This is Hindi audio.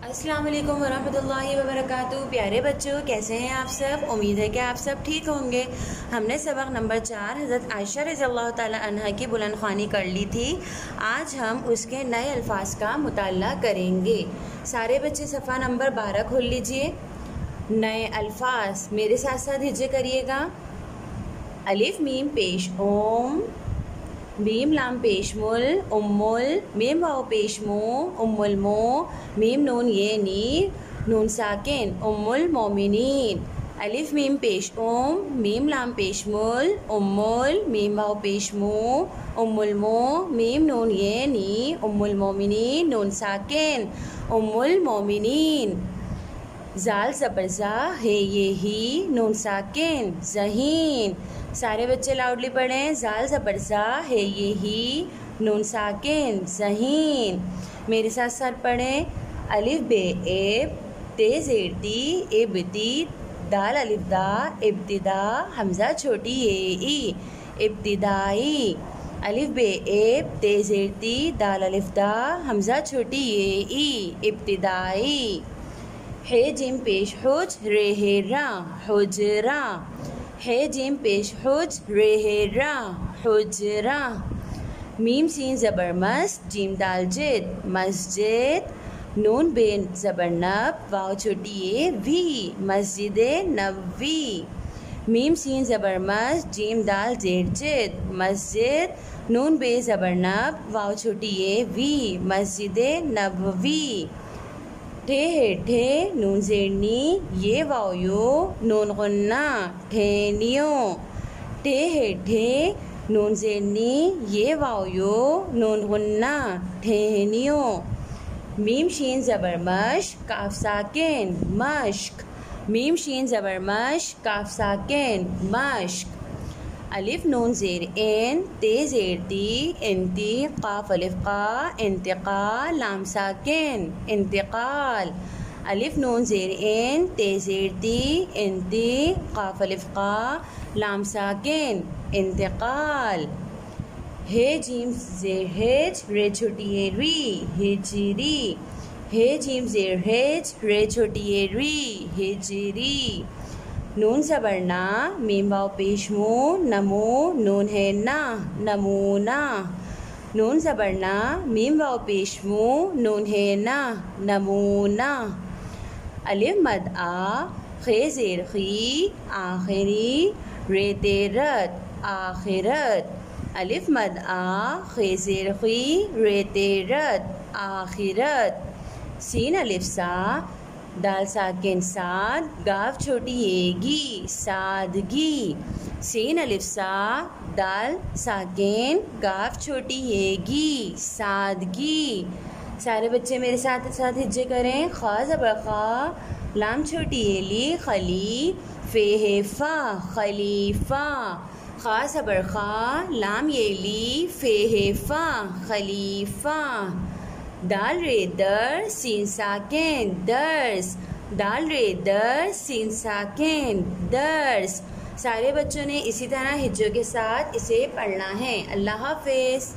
अस्सलाम वालेकुम वरहमतुल्लाहि वबरकातुहू। प्यारे बच्चों, कैसे हैं आप सब? उम्मीद है कि आप सब ठीक होंगे। हमने सबक नंबर 4 हज़रत आयशा रज़ियल्लाहु ताला अन्हा की बुलंद ख़्वानी कर ली थी। आज हम उसके नए अल्फाज का मुताला करेंगे। सारे बच्चे सफ़ा नंबर 12 खोल लीजिए। नए अल्फाज मेरे साथ साथ हिज्जे करिएगा। अलिफ मीम पेश ओम, मीम लाम पेश मुल उम्मुल, मीम वाव पेश मो उम्मुल मो, मीम नून ये नी नून साकिन उम्मुल मोमिनीन। अलिफ मीम पेश ओम, मीम लाम पेश मुल उम्मुल, मीम वाव पेश मो उम्मुल मो, मीम नून ये नी उम्मुल मोमिनीन नून साकिन उम्मुल मोमिनीन। जाल ज़बरज़ा है ये ही नून साकिन ज़हीन। सारे बच्चे लाउडली पढ़ें। जाल ज़बरज़ा है ये ही नून साकिन ज़हीन। मेरे साथ साथ पढ़ें। अलिफ बे एब, ते ज़ेर ती इब्ती, दाल अलिफ दा इब्तिदा, हमज़ा छोटी ये ई इब्तिदाई। अलिफ बे एब, ते ज़ेर ती, दाल अलिफ दा, हमज़ा छोटी ये ई इब्तिदाई। है जिम पेश हुज रे हे रा हुजरा, है जिम पेश हुज रे हे रा हुजरा। मीम सीन ज़बर मस, जीम दाल जिद मस्जिद, नून बेन ज़बर नब, वाव छोटी ये वी मस्जिदे नबवी। मीम सीन ज़बर मस, जीम दाल जेर जिद मस्जिद, नून बे ज़बर नब, वाव छोटी ये वी मस्जिदे नबवी। ठे है ठे नून ज़ेरनी ये वाव यो नून गुन्ना ठेनियो, ठे है ठे नून ज़ेरनी ये वाव यो नून गुन्ना ठेनियो। मीम शीन ज़बर मश, काफ साकिन मश्क, मीम शीन ज़बर मश, काफ साकिन मश्क। अलिफ नून ज़ेर एन, ते ज़ेर ती इंती, काफ अलिफ का इंतिका, लाम साकिन इंतिकाल। अलिफ नून ज़ेर एन, ते ज़ेर ती इंती, काफ अलिफ का, लाम साकिन इंतिकाल। हे जीम ज़ेर हेज, रे छोटी ये री हिजरी, हे जीम ज़ेर हेज, रे छोटी ये री हिजरी। नून ज़बर ना, मीम वाव पेश मो नमो, नून है ना नमूना, नून ज़बर ना, मीम वाव पेश मो नून है ना नमूना। अलिफ मद आ, खे ज़ेर खी आखिरी, रे तेरत आखिरत। अलिफ मद आ, खे ज़ेर खी, रे तेरत आखिरत। सीन अलिफ सा, दाल साकिन साद, गाफ छोटी येगी सादगी, सीन अलिफ सा, दाल साकिन गाफ छोटी येगी सादगी। सारे बच्चे मेरे साथ साथ हिज्जे करें। खा ज़बर खा, लाम छोटी ये ली खली, फे है फा खलीफा, खा ज़बर खा, लाम ये ली, फे है फा खलीफा। दाल रे दर, सीन साकिन दर्स, दाल रे दर, सीन साकिन दर्स। सारे बच्चों ने इसी तरह हिज्जों के साथ इसे पढ़ना है। अल्लाह हाफ़िज़।